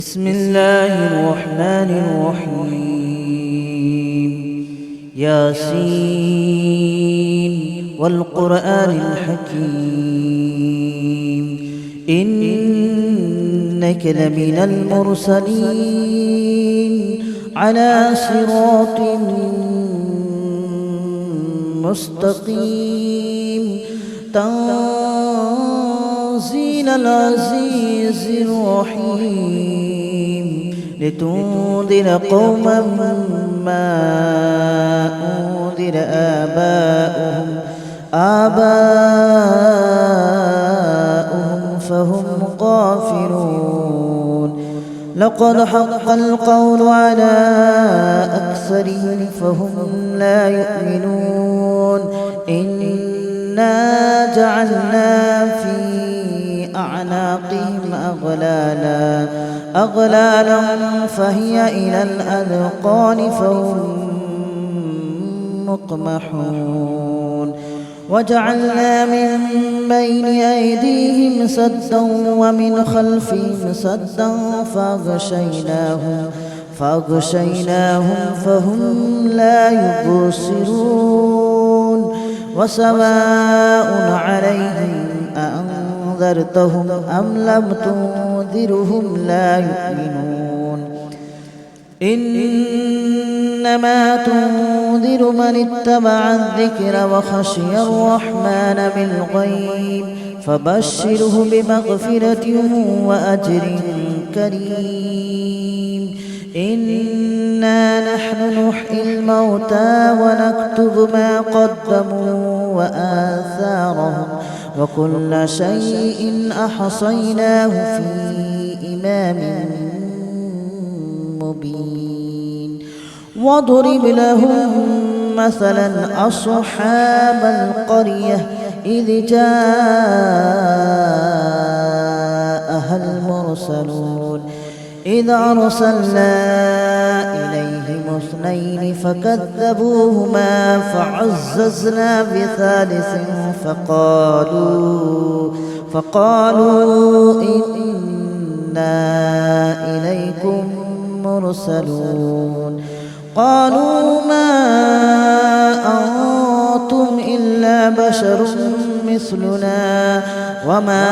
بسم الله الرحمن الرحيم. ياسين والقرآن الحكيم إنك لمن المرسلين على صراط مستقيم تنزيل العزيز الرحيم لتنذر قوما ما أنذر آباؤهم فهم غافلون. لقد حق القول على أكثرهم فهم لا يؤمنون. إنا جعلنا في أعناقهم أغلالا فهي إلى الأذقان فهم مقمحون. وجعلنا من بين أيديهم سدا ومن خلفهم سدا فأغشيناهم فهم لا يبصرون. وسواء عليهم أأنذرتهم أم لم تنذرهم لا يؤمنون. إنما تنذر من اتبع الذكر وخشي الرحمن بالغيب فبشره بمغفرة وأجر كريم. إنا نحن نحيي الموتى ونكتب ما قدموا وآثارهم وكل شيء أحصيناه في إمام مبين. واضرب لهم مثلا أصحاب القرية إذ جاءها المرسلون إذ أرسلنا إليهم اثنين فكذبوهما فعززنا بثالث فقالوا إنا إليكم مرسلون. قالوا ما أنتم إلا بشر مثلنا وما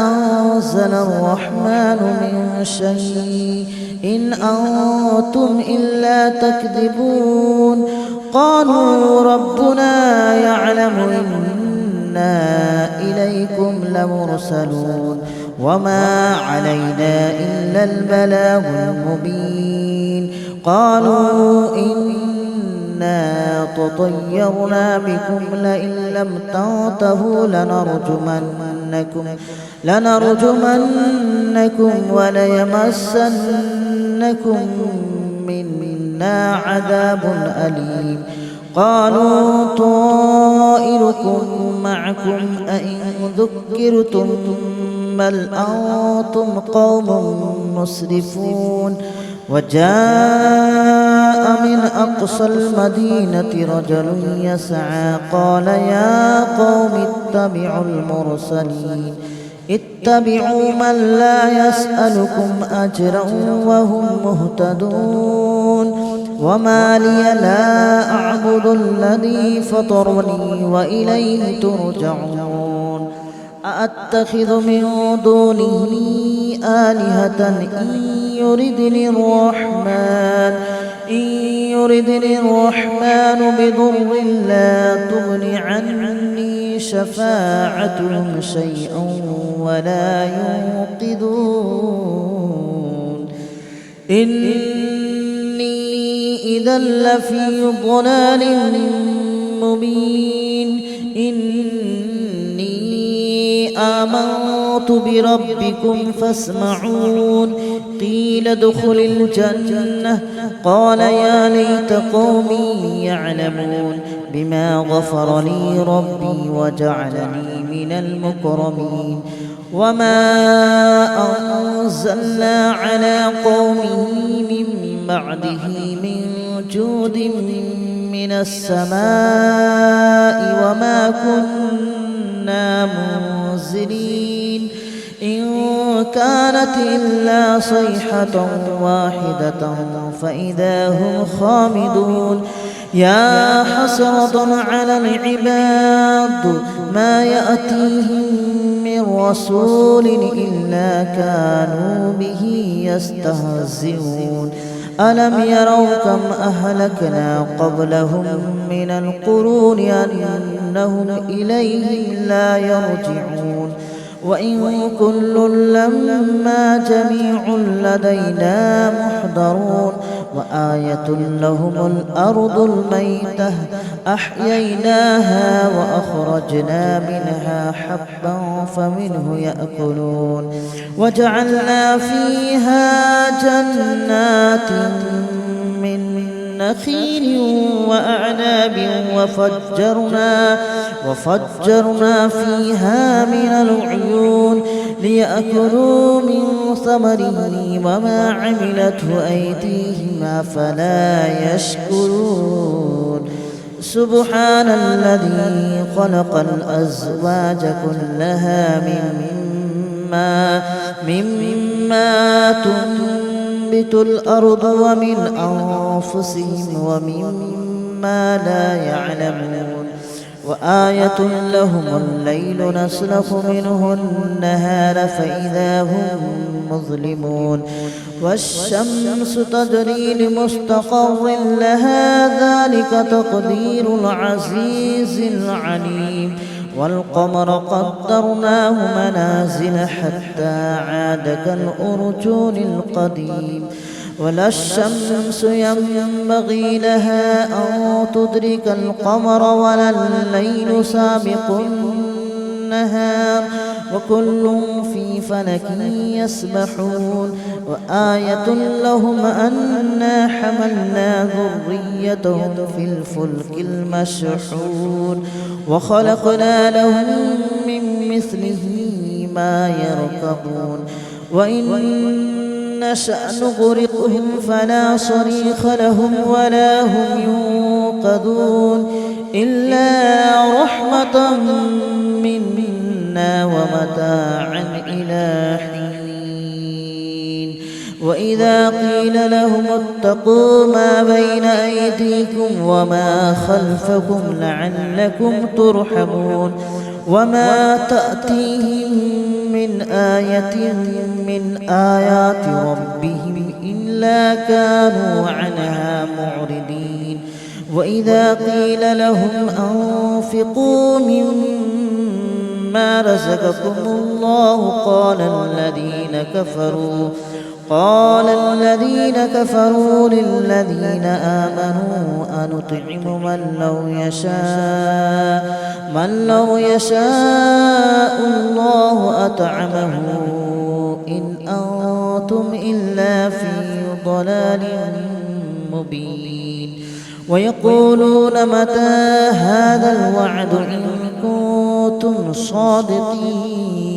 أنزل الرحمن من شيء إن أنتم إلا تكذبون. قالوا ربنا يعلم إنا إليكم لمرسلون وما علينا إلا البلاغ المبين. قالوا إنا تطيرنا بكم لئن لم تنتهوا لنرجمنكم وليمسنكم منا عذاب أليم. قالوا طائركم معكم أئن ذكرتم بل أنتم قوم مسرفون. وجاء من أقصى المدينة رجل يسعى قال يا قوم اتبعوا من لا يسألكم أجرا وهم مهتدون. وما لي لا أعبد الذي فطرني وإليه ترجعون. أأتخذ من دونه آلهة إن يردني الرحمن بضر لا تغن عني شفاعتهم شيئا ولا ينقذون. إني إذا لفي ضلال مبين. آمنت بربكم فاسمعون. قيل ادخل الجنة قال يا ليت قومي يعلمون بما غفر لي ربي وجعلني من المكرمين. وما أنزلنا على قومه من بعده من جود من السماء وما كنا منزلين. إن كانت إلا صيحة واحدة فإذا هم خامدون يا حسرة على العباد ما يأتيهم من رسول إلا كانوا به يستهزئون ألم يروا كم أهلكنا قبلهم من القرون أنهم إليهم لا يرجعون وإن كل لما جميع لدينا محضرون وآية لهم الأرض الميتة أحييناها وأخرجنا منها حبا فمنه يأكلون وجعلنا فيها جنات من نخيل وأعناب وفجرنا فيها من العيون ليأكلوا من ثمره وما عملته أيديهم أفلا يشكرون سبحان الذي خلق الأزواج كلها مما تنبت الأرض ومن أنفسهم ومما لا يعلمون وآية لهم الليل نسلخ منه النهار فإذا هم مظلمون والشمس تجري لمستقر لها ذلك تقدير العزيز العليم والقمر قدرناه منازل حتى عاد كالأرجون القديم ولا الشمس ينبغي لها أن تدرك القمر ولا الليل سابق النهار وكل في فلك يسبحون وآية لهم أنا حملنا ذريتهم في الفلك المشحون وخلقنا لهم من مثله ما يركبون وإن نشأ نغرقهم فلا صريخ لهم ولا هم ينقذون إلا رحمة منا ومتاعا إلى حين وإذا قيل لهم اتقوا ما بين أيديكم وما خلفكم لعلكم ترحمون وما تأتيهم من آية من آيات ربهم إلا كانوا عنها معرضين وإذا قيل لهم أنفقوا مما رزقكم الله قال الذين كفروا للذين آمنوا أنطعم من لو يشاء الله أطعمه إن أنتم إلا في ضلال مبين ويقولون متى هذا الوعد إن كنتم صادقين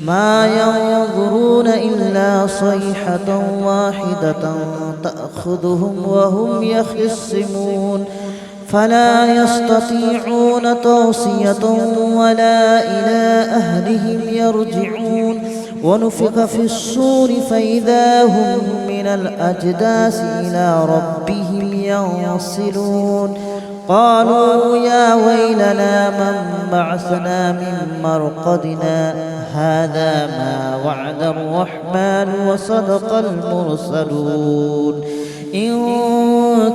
ما ينظرون إلا صيحة واحدة تأخذهم وهم يخصمون فلا يستطيعون توصية ولا إلى أهلهم يرجعون ونفخ في الصور فإذا هم من الأجداث إلى ربهم ينسلون قالوا يا ويلنا من بعثنا من مرقدنا هذا ما وعد الرحمن وصدق المرسلون إن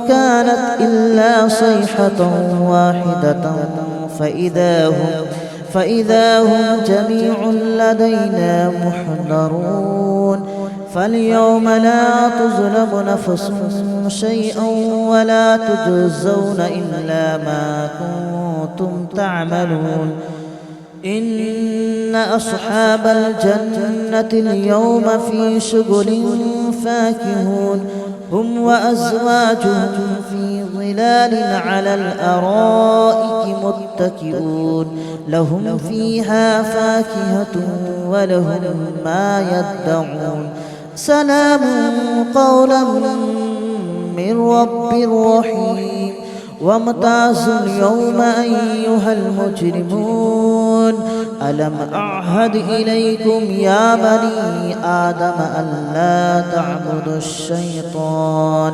كانت إلا صيحة واحدة فإذا هم جميع لدينا محضرون فاليوم لا تظلم نفس شيئا ولا تجزون إلا ما كنتم تعملون إن أصحاب الجنة اليوم في شغل فاكهون هم وأزواجهم في ظلال على الأرائك متكئون لهم فيها فاكهة ولهم ما يدعون سلام قولا من رب رحيم وامتازوا اليوم أيها المجرمون ألم أعهد إليكم يا بني آدم ألا تعبدوا الشيطان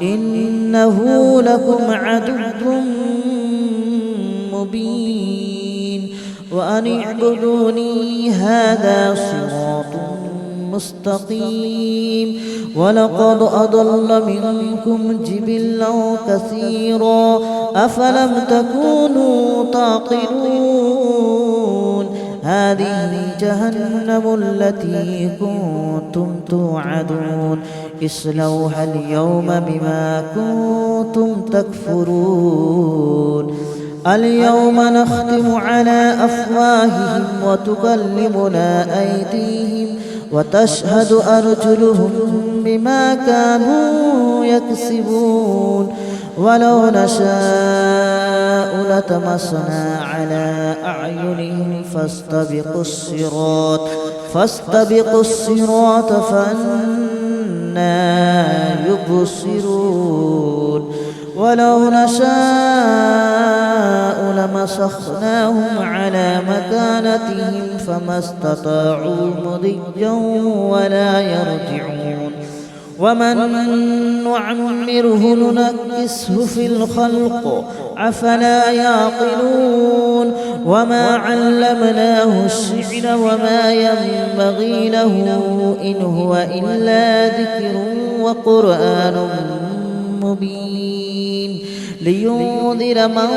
إنه لكم عدو مبين وأن اعبدوني هذا صراط مستقيم ولقد أضل منكم جبلا كثيرا أفلم تكونوا تعقلون هذه جهنم التي كنتم توعدون اصلوها اليوم بما كنتم تكفرون اليوم نختم على أفواههم وتكلمنا أيديهم وتشهد أرجلهم بما كانوا يكسبون ولو نشاء لطمسنا على أعينهم فاستبقوا الصراط فأنى يبصرون ولو نشاء لمسخناهم على مكانتهم فما استطاعوا مضيا ولا يرجعون ومن نعمره ننكسه في الخلق أفلا يعقلون وما علمناه الشعر وما ينبغي له إن هو إلا ذكر وقرآن مبين لينذر من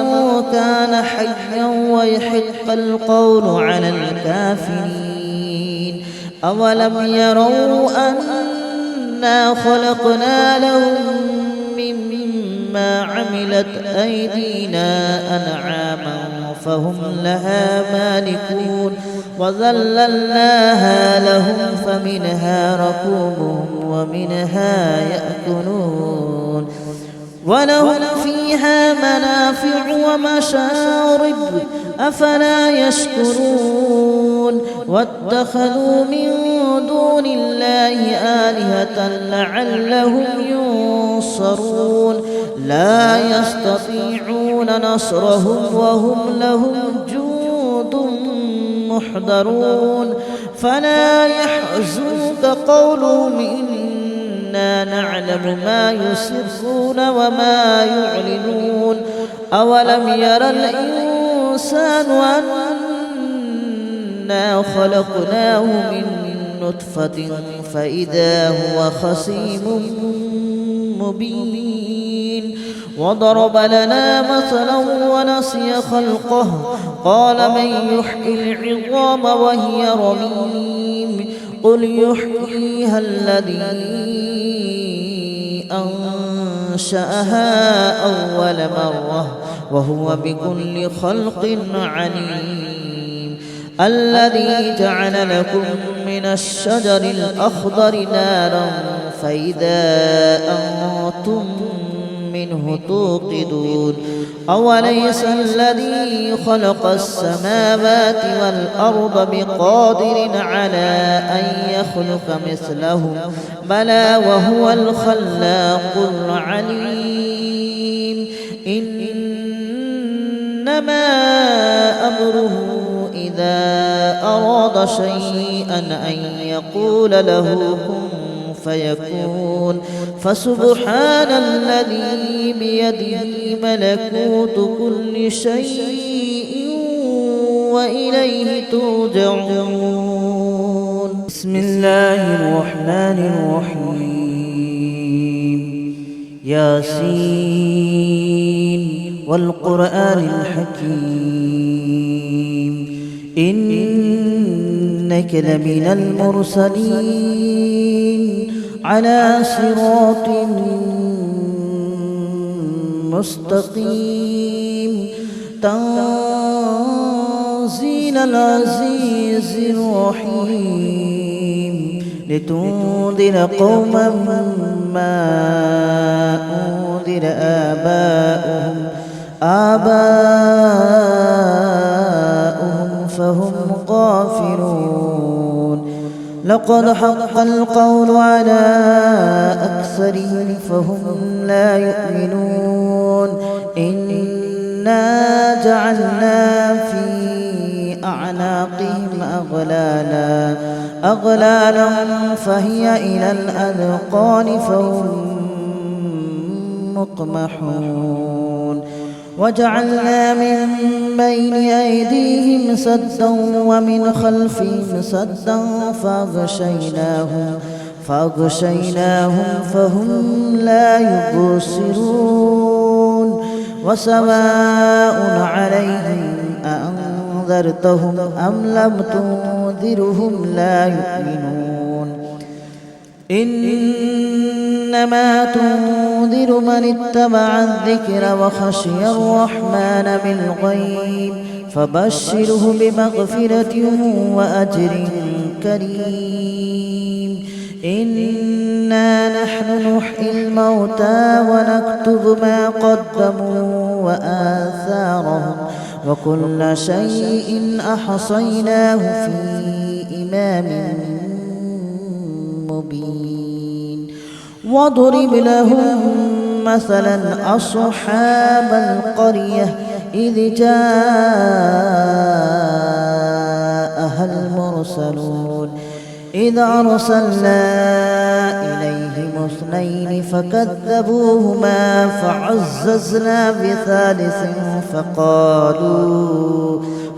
كان حيا ويحق القول على الكافرين أولم يروا أنا خلقنا لهم مما عملت أيدينا أنعاما فهم لها مالكون وذللناها لهم فمنها ركوبهم ومنها يأكلون ولهم فيها منافع ومشارب أفلا يشكرون واتخذوا من دون الله آلهة لعلهم ينصرون لا يستطيعون نصرهم وهم لهم جند محضرون فلا يحزنك قولهم إنا نعلم ما يسرون وما يعلنون أولم ير الإنسان أنا خلقناه من نطفة فإذا هو خصيم مبين وضرب لنا مثلا ونسي خلقه قال من يحيي العظام وهي رميم قل يحييها الذي أنشأها أول مرة وهو بكل خلق عليم الذي جعل لكم من الشجر الأخضر نارا فإذا أنتم منه توقدون أوليس الذي خلق السماوات والأرض بقادر على أن يخلق مثلهم بلى وهو الخلاق العليم إنما أمره إذا أراد شيئا أن يقول له كن فيكون فسبحان الذي بيده ملكوت كل شيء وإليه ترجعون بسم الله الرحمن الرحيم ياسين والقرآن الحكيم إنك لمن المرسلين على صراط مستقيم تنزيل العزيز الرحيم لتنذر قوما ما أنذر آباؤهم فهم غافلون لقد حق القول على أكثرهم فهم لا يؤمنون إنا جعلنا في أعناقهم أغلالا فهي إلى الأذقان فهم مقمحون وجعلنا من بين أيديهم سدا ومن خلفهم سدا فأغشيناهم فهم لا يبصرون وسواء عليهم أأنذرتهم أم لم تنذرهم لا يؤمنون إنما تنذر من اتبع الذكر وخشي الرحمن بالغيب فبشره بمغفرة وأجر كريم إنا نحن نحيي الموتى ونكتب ما قدموا وآثارهم وكل شيء أحصيناه في إمام مبين واضرب لهم مثلا أصحاب القرية إذ جاءها المرسلون إذ أرسلنا إليهم اثنين فكذبوهما فعززنا بثالث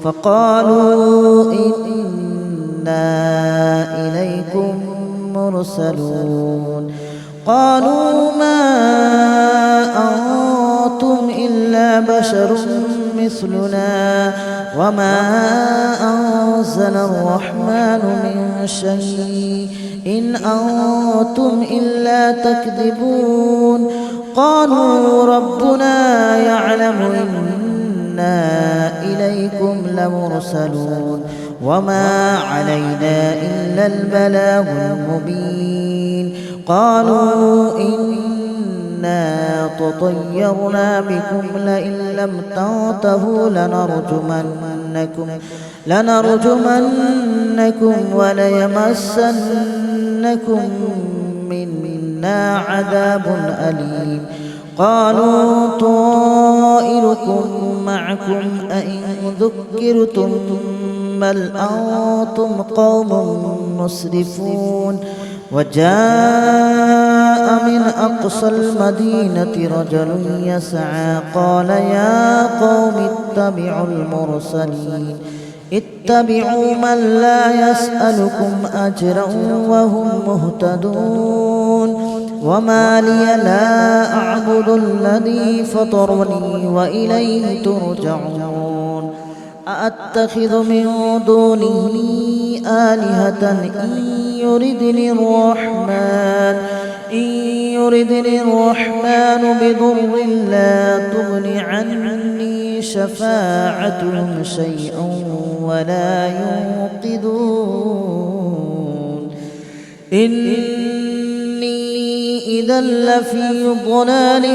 فقالوا إنا إليكم مرسلون قالوا ما أنتم إلا بشر مثلنا وما أنزل الرحمن من شيء إن أنتم إلا تكذبون قالوا ربنا يعلم إنا إليكم لمرسلون وما علينا إلا البلاغ المبين قالوا إنا تطيرنا بكم لئن لم تنتهوا لنرجمنكم وليمسنكم منا عذاب أليم قالوا طائركم معكم أئن ذكرتم بل أنتم قوم مسرفون وجاء من أقصى المدينة رجل يسعى قال يا قوم اتبعوا من لا يسألكم أجرا وهم مهتدون وما لي لا أعبد الذي فطرني وإليه ترجعون أأتخذ من دونه آلهة إن يردني الرحمن بضر لا تغن عني شفاعتهم شيئا ولا ينقذون إني إذا لفي ضلال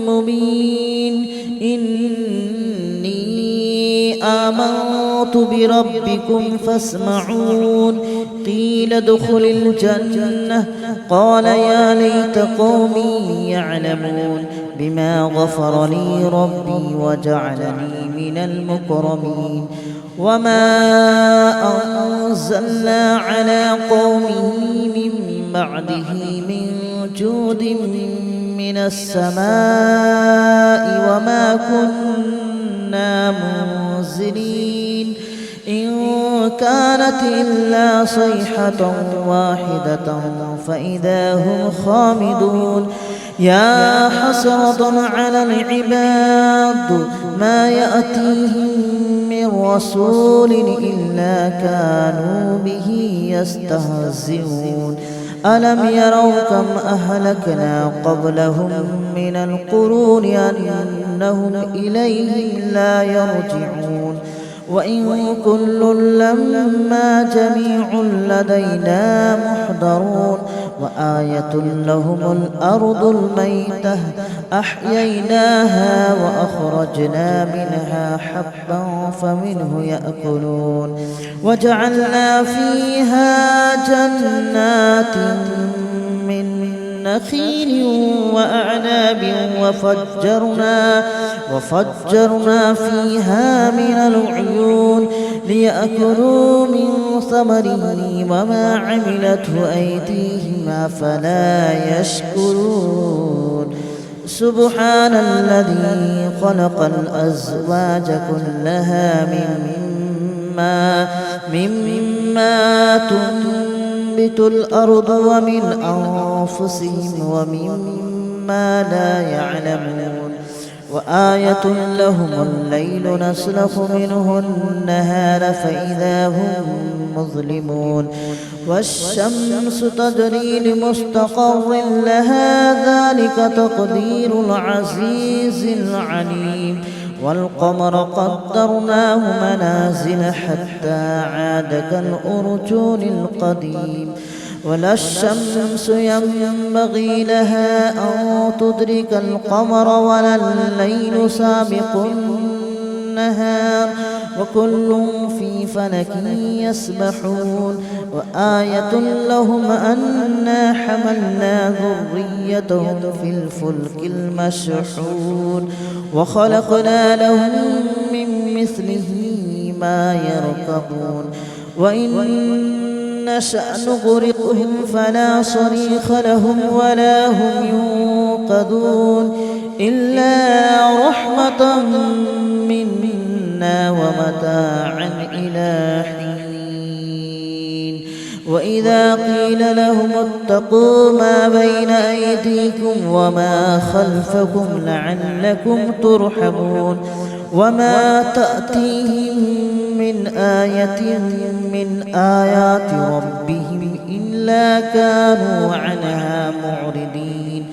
مبين إني آمنت بربكم فاسمعون قيل ادخل الجنة قال يا ليت قومي يعلمون بما غفر لي ربي وجعلني من المكرمين وما أنزلنا على قومه من بعده من جود من السماء وما كنا منزلين إن كانت إلا صيحة واحدة فإذا هم خامدون يا حسرة على العباد ما يأتيهم من رسول إلا كانوا به يستهزئون ألم يروا كم أهلكنا قبلهم من القرون أنهم إليهم لا يرجعون وإن كل لما جميع لدينا محضرون وآية لهم الأرض الميتة أحييناها وأخرجنا منها حبا فمنه يأكلون وجعلنا فيها جنات من نخيل وأعناب وفجرنا فيها من العيون ليأكلوا من ثمره وما عملته أيديهم أفلا يشكرون سبحان الذي خلق الأزواج كلها مما تنبت الأرض ومن أنفسهم ومما لا يعلمون وآية لهم الليل نسلخ منه النهار فإذا هم مظلمون والشمس تجري لمستقر لها ذلك تقدير العزيز العليم والقمر قدرناه منازل حتى عاد كالأرجون القديم ولا الشمس ينبغي لها أن تدرك القمر ولا الليل سابق النهار وكل في فلك يسبحون وآية لهم أنا حملنا ذريتهم في الفلك المشحون وخلقنا لهم من مثله ما يركبون وإن نشأ نغرقهم فلا صريخ لهم ولا هم ينقذون إلا رحمة منا ومتاعا إلى حين وإذا قيل لهم اتقوا ما بين أيديكم وما خلفكم لعلكم ترحمون وما تأتيهم من آية من آيات ربهم إلا كانوا عنها معرضين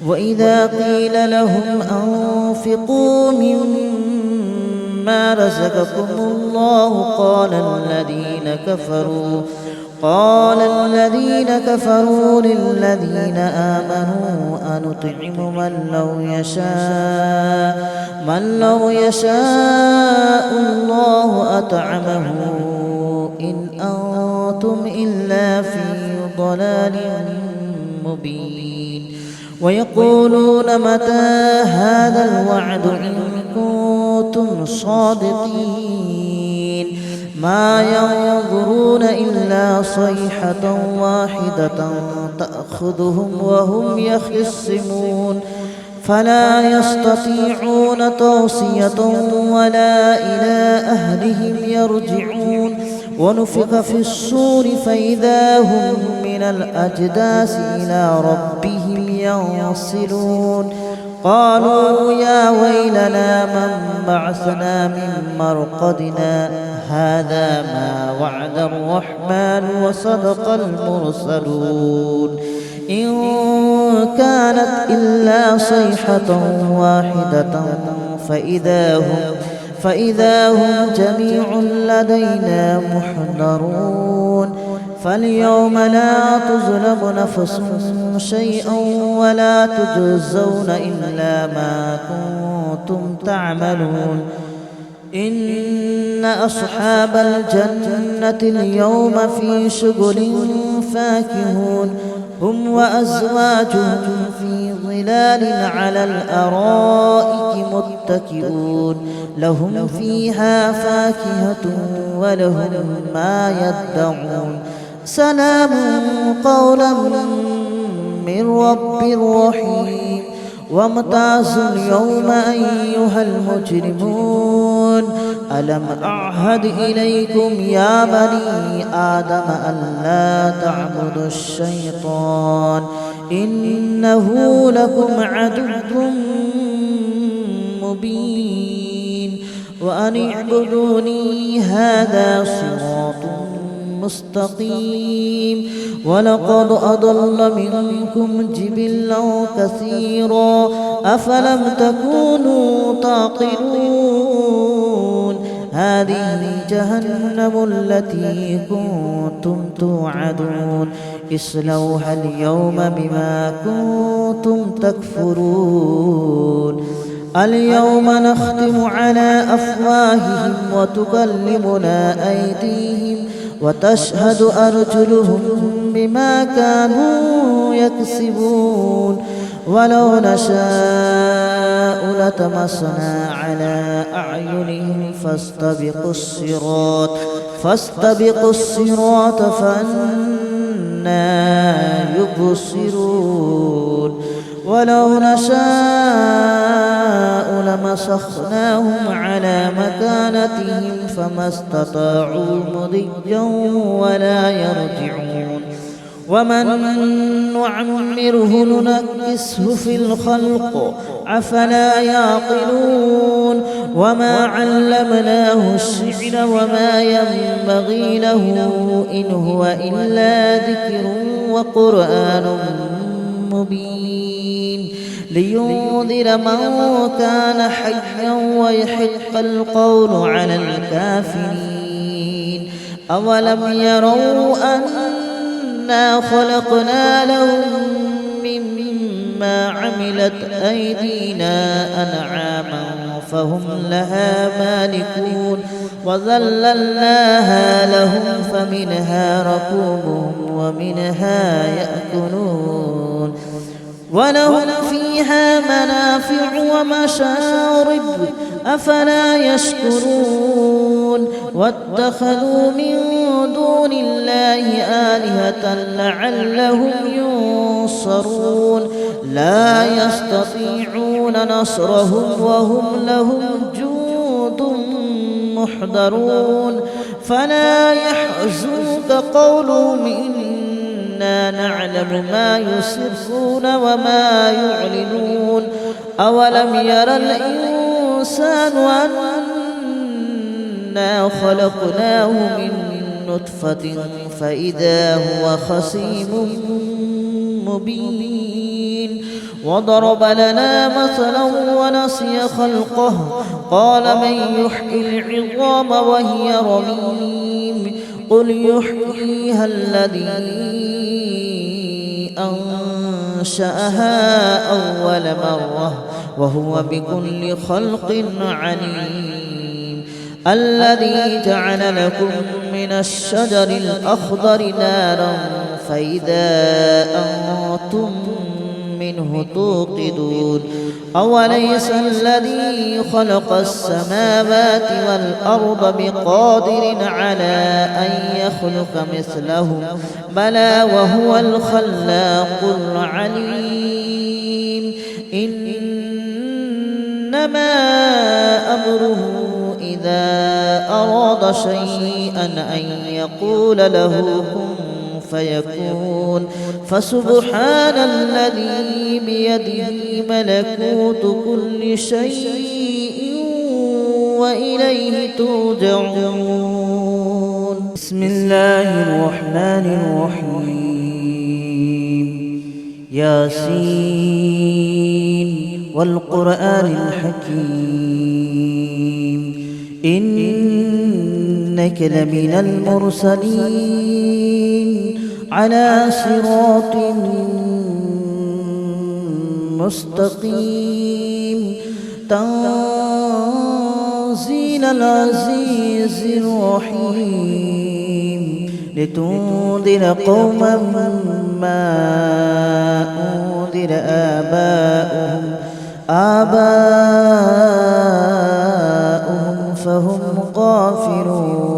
وإذا قيل لهم أنفقوا مما رزقكم الله قال الذين كفروا للذين آمنوا أنطعم من لو يشاء الله أطعمه إن أنتم إلا في ضلال مبين ويقولون متى هذا الوعد إن كنتم صادقين ما ينظرون إلا صيحة واحدة تأخذهم وهم يخصمون فلا يستطيعون توصية ولا إلى أهلهم يرجعون ونفخ في الصور فإذا هم من الأجداث إلى ربهم ينسلون قالوا يا ويلنا من بعثنا من مرقدنا هذا ما وعد الرحمن وصدق المرسلون إن كانت إلا صيحة واحدة فإذا هم جميع لدينا محضرون فاليوم لا تظلم نفس شيئا ولا تجزون إلا ما كنتم تعملون إن أصحاب الجنة اليوم في شغل فاكهون هم وأزواجهم في ظلال على الأرائك متكئون لهم فيها فاكهة ولهم ما يدعون سلام قولا من رب رحيم وامتازوا اليوم أيها المجرمون ألم أعهد إليكم يا بني آدم ألا تعبدوا الشيطان إنه لكم عدو مبين وأن اعبدوني هذا صراط مستقيم ولقد أضل منكم جبلا كثيرا أفلم تكونوا تعقلون هذه جهنم التي كنتم توعدون اصلوها اليوم بما كنتم تكفرون اليوم نختم على أفواههم وتكلمنا أيديهم وتشهد أرجلهم بما كانوا يكسبون ولو نشاء لطمسنا على أعينهم فاستبقوا الصراط فأنى يبصرون ولو نشاء لمسخناهم على مكانتهم فما استطاعوا مضيا ولا يرجعون ومن نعمره ننكسه في الخلق أفلا يعقلون وما علمناه الشعر وما ينبغي له إن هو إلا ذكر وقرآن مبين لينذر من كان حيا ويحق القول على الكافرين أولم يروا أنا خلقنا لهم مما عملت أيدينا أنعاما فهم لها مالكون وذللناها لهم فمنها ركوبهم ومنها يأكلون ولهم فيها منافع ومشارب أفلا يشكرون واتخذوا من دون الله آلهة لعلهم ينصرون لا يستطيعون نصرهم وهم لهم جند محضرون فلا يحزنك قولهم إنا نعلم ما يسرون وما يعلنون أولم ير الإنسان أنا خلقناه من نطفة فإذا هو خصيم مبين وضرب لنا مثلا ونسي خلقه قال من يحيي العظام وهي رميم قل يحييها الذي أنشأها أول مرة وهو بكل خلق عليم الذي جعل لكم من الشجر الأخضر نارا فإذا أنتم منه توقدون أوليس الذي خلق السماوات والأرض بقادر على أن يخلق مثلهم بلى وهو الخلاق العليم إنما أمره إذا أراد شيئا أن يقول له كن فيكون فسبحان الذي بيده ملكوت كل شيء وإليه ترجعون بسم الله الرحمن الرحيم ياسين والقرآن الحكيم إنك لمن المرسلين على صراط مستقيم تنزيل العزيز الرحيم لتنذر قوما ما أنذر آباؤهم فهم غافلون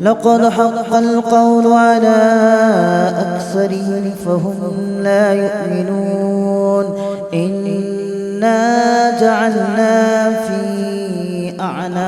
لقد حق القول على أكثرهم فهم لا يؤمنون إنا جعلنا في أعناقهم